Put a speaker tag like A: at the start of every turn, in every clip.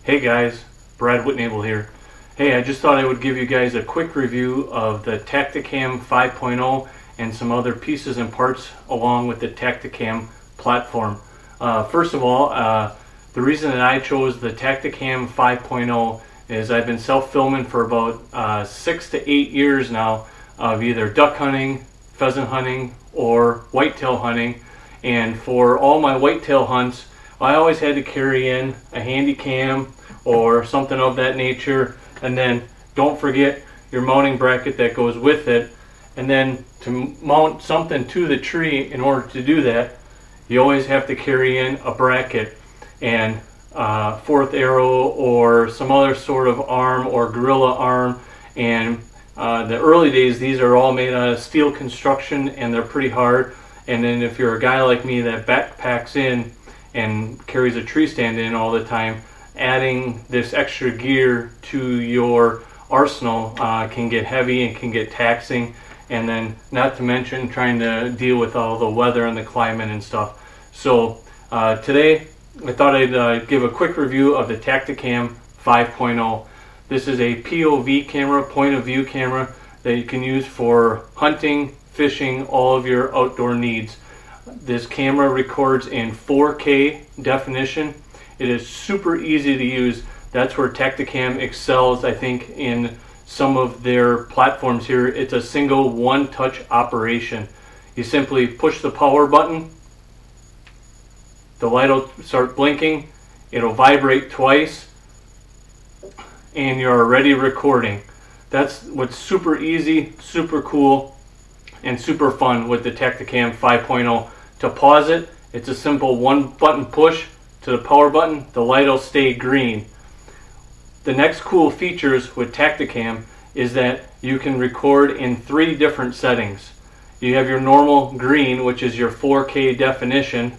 A: Hey guys, Brad Whitnable here. Hey, I just thought I would give you guys a quick review of the Tactacam 5.0 and some other pieces and parts along with the Tactacam platform. First of all, the reason that I chose the Tactacam 5.0 is I've been self-filming for about 6 to 8 years now of either duck hunting, pheasant hunting, or whitetail hunting. And for all my whitetail hunts, I always had to carry in a handy cam or something of that nature, and then don't forget your mounting bracket that goes with it. And then to mount something to the tree, in order to do that, you always have to carry in a bracket and fourth arrow or some other sort of arm or gorilla arm. And the early days, these are all made out of steel construction and they're pretty hard. And then if you're a guy like me that backpacks in and carries a tree stand in all the time, adding this extra gear to your arsenal can get heavy and can get taxing. And then not to mention trying to deal with all the weather and the climate and stuff. So today I thought I'd give a quick review of the Tactacam 5.0. This is a POV camera, point of view camera, that you can use for hunting, fishing, all of your outdoor needs. This camera records in 4K definition. It is super easy to use. That's where Tactacam excels, I think, in some of their platforms here. It's a single one-touch operation. You simply push the power button, the light will start blinking, it'll vibrate twice, and you're already recording. That's what's super easy, super cool, and super fun with the Tactacam 5.0. To pause it, it's a simple one button push to the power button, the light will stay green. The next cool features with Tactacam is that you can record in 3 different settings. You have your normal green, which is your 4K definition.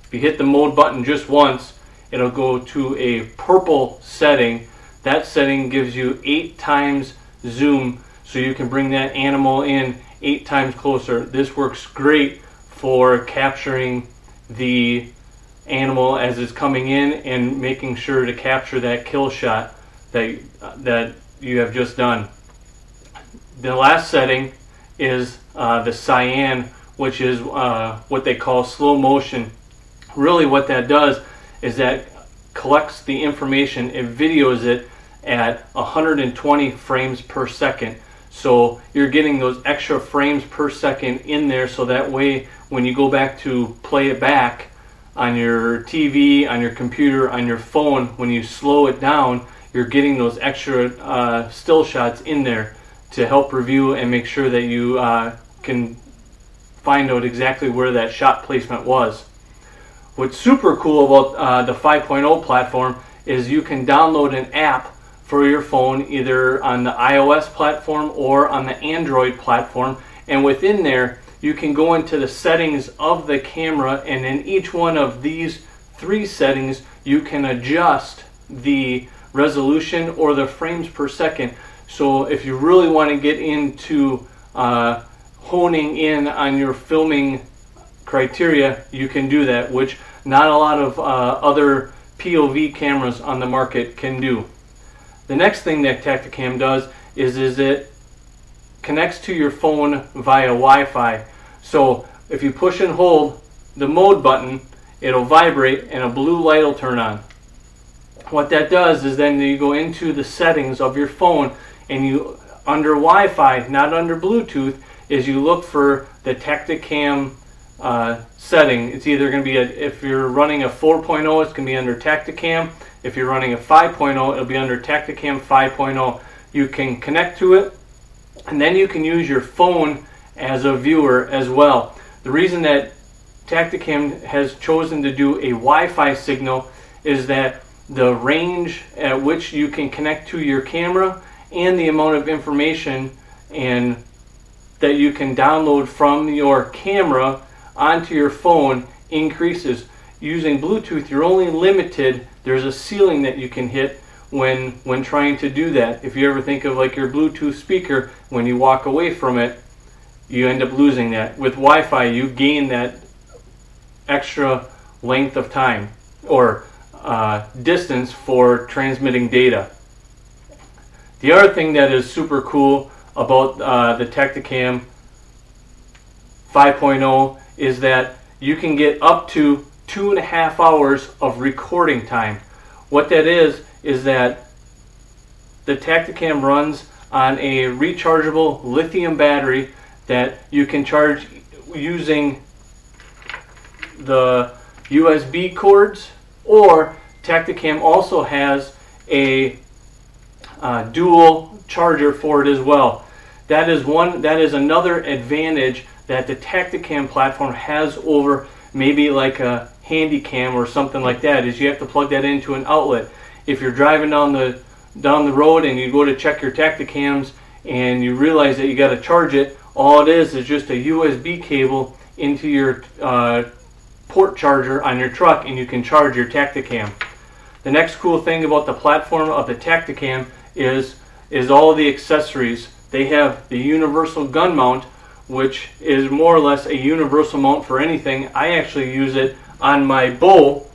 A: If you hit the mode button just once, it'll go to a purple setting. That setting gives you 8 times zoom, so you can bring that animal in 8 times closer. This works great for capturing the animal as it's coming in and making sure to capture that kill shot that you have just done. The last setting is the cyan, which is what they call slow motion. Really what that does is that collects the information, it videos it at 120 frames per second. So you're getting those extra frames per second in there, so that way when you go back to play it back on your TV, on your computer, on your phone, when you slow it down, you're getting those extra still shots in there to help review and make sure that you can find out exactly where that shot placement was. What's super cool about the 5.0 platform is you can download an app for your phone, either on the iOS platform or on the Android platform, and within there you can go into the settings of the camera, and in each one of these 3 settings you can adjust the resolution or the frames per second. So if you really want to get into honing in on your filming criteria, you can do that, which not a lot of other POV cameras on the market can do. The next thing that Tactacam does is it connects to your phone via Wi-Fi. So if you push and hold the mode button, it'll vibrate and a blue light will turn on. What that does is then you go into the settings of your phone, and you, under Wi-Fi, not under Bluetooth, is you look for the Tactacam setting. It's either going to be, if you're running a 4.0, it's going to be under Tactacam. If you're running a 5.0, it'll be under Tactacam 5.0. You can connect to it, and then you can use your phone as a viewer as well. The reason that Tactacam has chosen to do a Wi-Fi signal is that the range at which you can connect to your camera and the amount of information and that you can download from your camera onto your phone increases. Using Bluetooth, you're only limited. There's a ceiling that you can hit when trying to do that. If you ever think of like your Bluetooth speaker, when you walk away from it, you end up losing that. With Wi-Fi, you gain that extra length of time, or distance for transmitting data. The other thing that is super cool about the Tactacam 5.0 is that you can get up to 2.5 hours of recording time. What that is that the Tactacam runs on a rechargeable lithium battery that you can charge using the USB cords, or Tactacam also has a dual charger for it as well. That is another advantage that the Tactacam platform has over maybe like a Handycam or something like that, is you have to plug that into an outlet. If you're driving down the road and you go to check your Tactacams and you realize that you got to charge it, all it is just a USB cable into your port charger on your truck, and you can charge your Tactacam. The next cool thing about the platform of the Tactacam is all of the accessories. They have the universal gun mount, which is more or less a universal mount for anything. I actually use it on my bow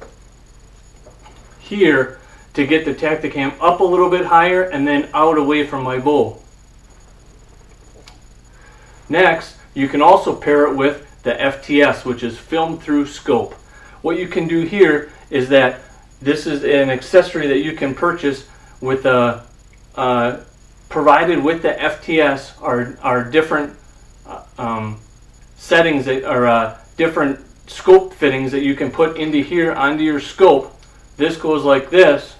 A: here to get the Tactacam up a little bit higher and then out away from my bow. Next, you can also pair it with the FTS, which is film through scope. What you can do here is that this is an accessory that you can purchase with provided with the FTS are different settings that are different scope fittings that you can put into here onto your scope. This goes like this,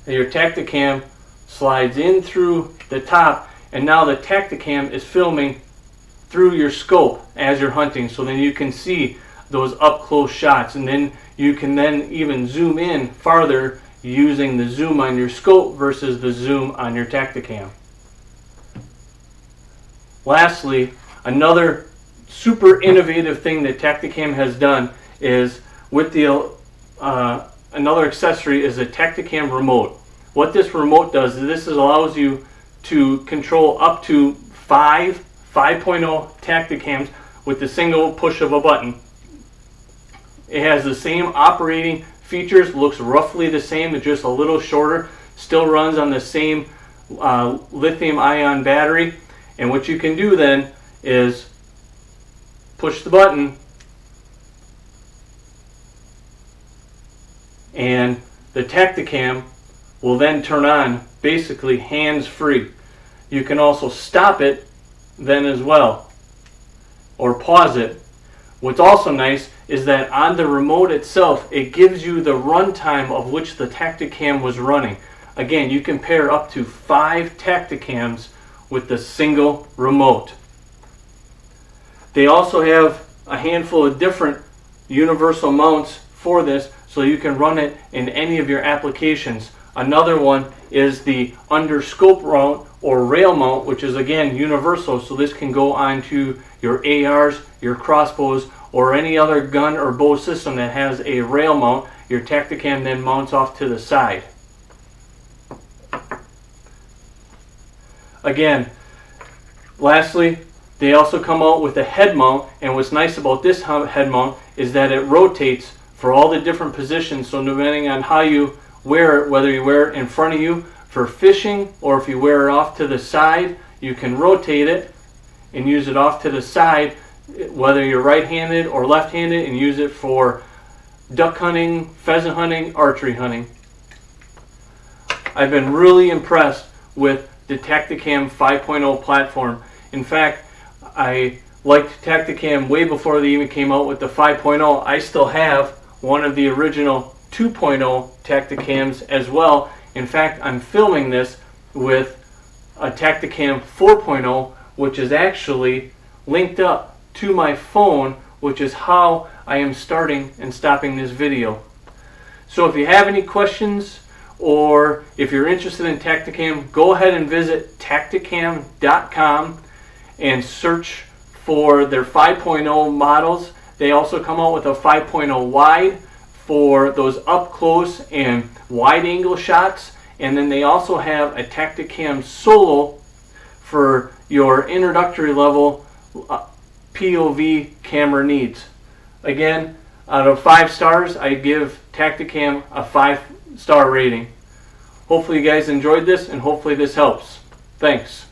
A: and your Tactacam slides in through the top, and now the Tactacam is filming through your scope as you're hunting, so then you can see those up close shots, and then you can then even zoom in farther using the zoom on your scope versus the zoom on your Tactacam. Lastly, another super innovative thing that Tactacam has done is with the another accessory is a Tactacam remote. What this remote does is this allows you to control up to 5.0 Tactacams with the single push of a button. It has the same operating features, looks roughly the same, it's just a little shorter, still runs on the same lithium ion battery. And what you can do then is push the button and the Tactacam will then turn on, basically hands-free. You can also stop it then as well, or pause it. What's also nice is that on the remote itself, it gives you the runtime of which the Tactacam was running. Again, you can pair up to 5 Tactacams with the single remote. They also have a handful of different universal mounts for this, so you can run it in any of your applications. Another one is the under scope mount or rail mount, which is again universal, so this can go onto your ARs, your crossbows, or any other gun or bow system that has a rail mount. Your Tactacam then mounts off to the side. Again, lastly, they also come out with a head mount, and what's nice about this head mount is that it rotates for all the different positions, so depending on how you wear it, whether you wear it in front of you for fishing or if you wear it off to the side, you can rotate it and use it off to the side, whether you're right-handed or left-handed, and use it for duck hunting, pheasant hunting, archery hunting. I've been really impressed with the Tactacam 5.0 platform. In fact, I liked Tactacam way before they even came out with the 5.0. I still have one of the original 2.0 Tactacams as well. In fact, I'm filming this with a Tactacam 4.0, which is actually linked up to my phone, which is how I am starting and stopping this video. So if you have any questions, or if you're interested in Tactacam, go ahead and visit Tactacam.com and search for their 5.0 models. They also come out with a 5.0 wide for those up close and wide angle shots, and then they also have a Tactacam Solo for your introductory level POV camera needs. Again, Out of 5 stars, I give Tactacam a 5-star rating. Hopefully you guys enjoyed this, and hopefully this helps. Thanks.